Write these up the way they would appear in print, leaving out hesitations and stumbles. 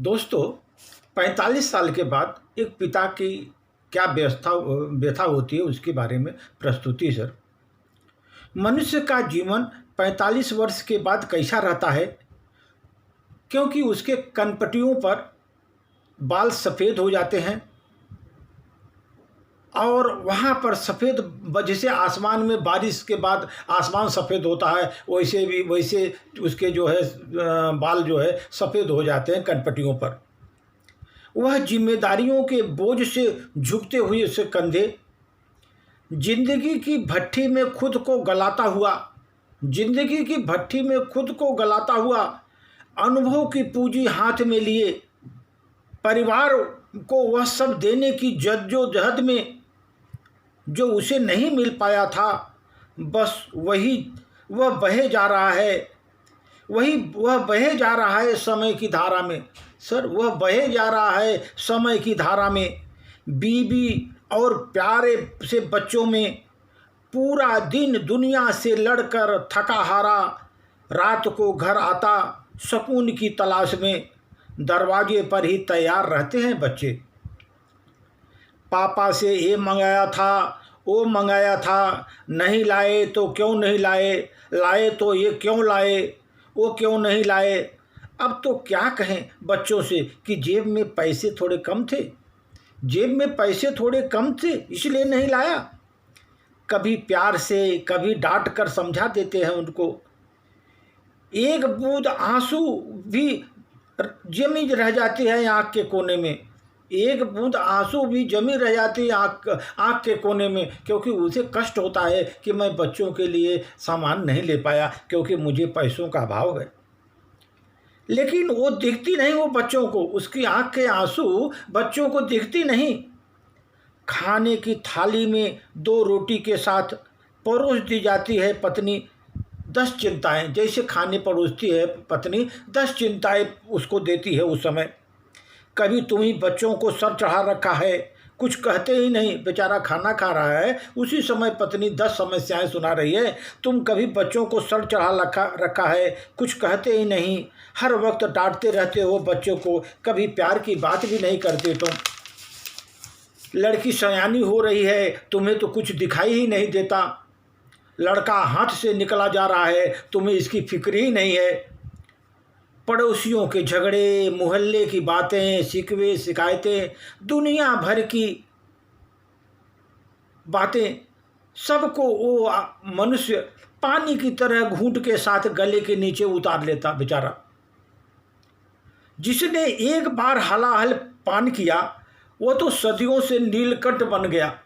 दोस्तों, 45 साल के बाद एक पिता की क्या व्यथा होती है उसके बारे में प्रस्तुति सर। मनुष्य का जीवन 45 वर्ष के बाद कैसा रहता है, क्योंकि उसके कनपटियों पर बाल सफ़ेद हो जाते हैं और वहाँ पर सफ़ेद जैसे आसमान में बारिश के बाद आसमान सफ़ेद होता है, वैसे उसके जो है बाल जो है सफ़ेद हो जाते हैं कनपटियों पर। वह जिम्मेदारियों के बोझ से झुकते हुए उसके कंधे, जिंदगी की भट्ठी में खुद को गलाता हुआ, जिंदगी की भट्ठी में खुद को गलाता हुआ, अनुभव की पूंजी हाथ में लिए, परिवार को वह सब देने की जद्दोजहद में जो उसे नहीं मिल पाया था, बस वह बहे जा रहा है, वह बहे जा रहा है समय की धारा में। सर, वह बहे जा रहा है समय की धारा में। बीवी और प्यारे से बच्चों में पूरा दिन दुनिया से लड़कर थका हारा, रात को घर आता सुकून की तलाश में, दरवाजे पर ही तैयार रहते हैं बच्चे। पापा से ये मंगाया था, वो मंगाया था, नहीं लाए तो क्यों नहीं लाए, लाए तो ये क्यों लाए, वो क्यों नहीं लाए। अब तो क्या कहें बच्चों से कि जेब में पैसे थोड़े कम थे, जेब में पैसे थोड़े कम थे इसलिए नहीं लाया। कभी प्यार से कभी डांट कर समझा देते हैं उनको। एक बूंद आंसू भी जमी रह जाती है आँख के कोने में, एक बूंद आंसू भी जमी रह जाती है आँख के कोने में, क्योंकि उसे कष्ट होता है कि मैं बच्चों के लिए सामान नहीं ले पाया क्योंकि मुझे पैसों का अभाव है। लेकिन वो दिखती नहीं, वो बच्चों को, उसकी आँख के आंसू बच्चों को दिखती नहीं। खाने की थाली में 2 रोटी के साथ परोस दी जाती है पत्नी 10 चिंताएं, जैसे खाने परोसती है पत्नी 10 चिंताएं उसको देती है उस समय। कभी तुम ही बच्चों को सर चढ़ा रखा है, कुछ कहते ही नहीं, बेचारा खाना खा रहा है, उसी समय पत्नी 10 समस्याएं सुना रही है। तुम कभी बच्चों को सर चढ़ा रखा है, कुछ कहते ही नहीं, हर वक्त डांटते रहते हो बच्चों को, कभी प्यार की बात भी नहीं करते तुम। लड़की सयानी हो रही है, तुम्हें तो कुछ दिखाई ही नहीं देता। लड़का हाथ से निकला जा रहा है, तुम्हें इसकी फिक्र ही नहीं है। पड़ोसियों के झगड़े, मोहल्ले की बातें, शिकवे शिकायतें, दुनिया भर की बातें, सबको वो मनुष्य पानी की तरह घूंट के साथ गले के नीचे उतार लेता बेचारा। जिसने एक बार हलाहल पान किया वो तो सदियों से नीलकंठ बन गया।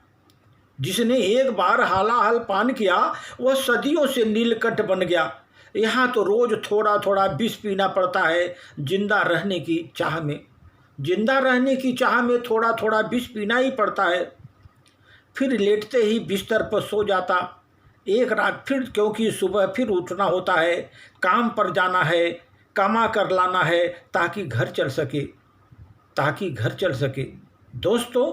जिसने एक बार हलाहल पान किया वह सदियों से नीलकंठ बन गया। यहाँ तो रोज़ थोड़ा थोड़ा विष पीना पड़ता है जिंदा रहने की चाह में, जिंदा रहने की चाह में थोड़ा थोड़ा विष पीना ही पड़ता है। फिर लेटते ही बिस्तर पर सो जाता एक रात, फिर क्योंकि सुबह फिर उठना होता है, काम पर जाना है, कमा कर लाना है ताकि घर चल सके, ताकि घर चल सके। दोस्तों,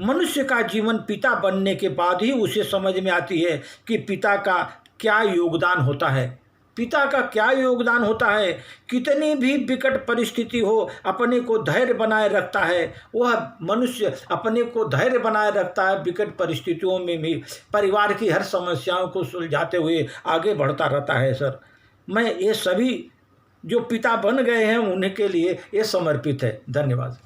मनुष्य का जीवन पिता बनने के बाद ही उसे समझ में आती है कि पिता का क्या योगदान होता है, पिता का क्या योगदान होता है। कितनी भी विकट परिस्थिति हो अपने को धैर्य बनाए रखता है, वह मनुष्य अपने को धैर्य बनाए रखता है। विकट परिस्थितियों में भी परिवार की हर समस्याओं को सुलझाते हुए आगे बढ़ता रहता है। सर, मैं ये सभी जो पिता बन गए हैं उन्हीं के लिए ये समर्पित है। धन्यवाद।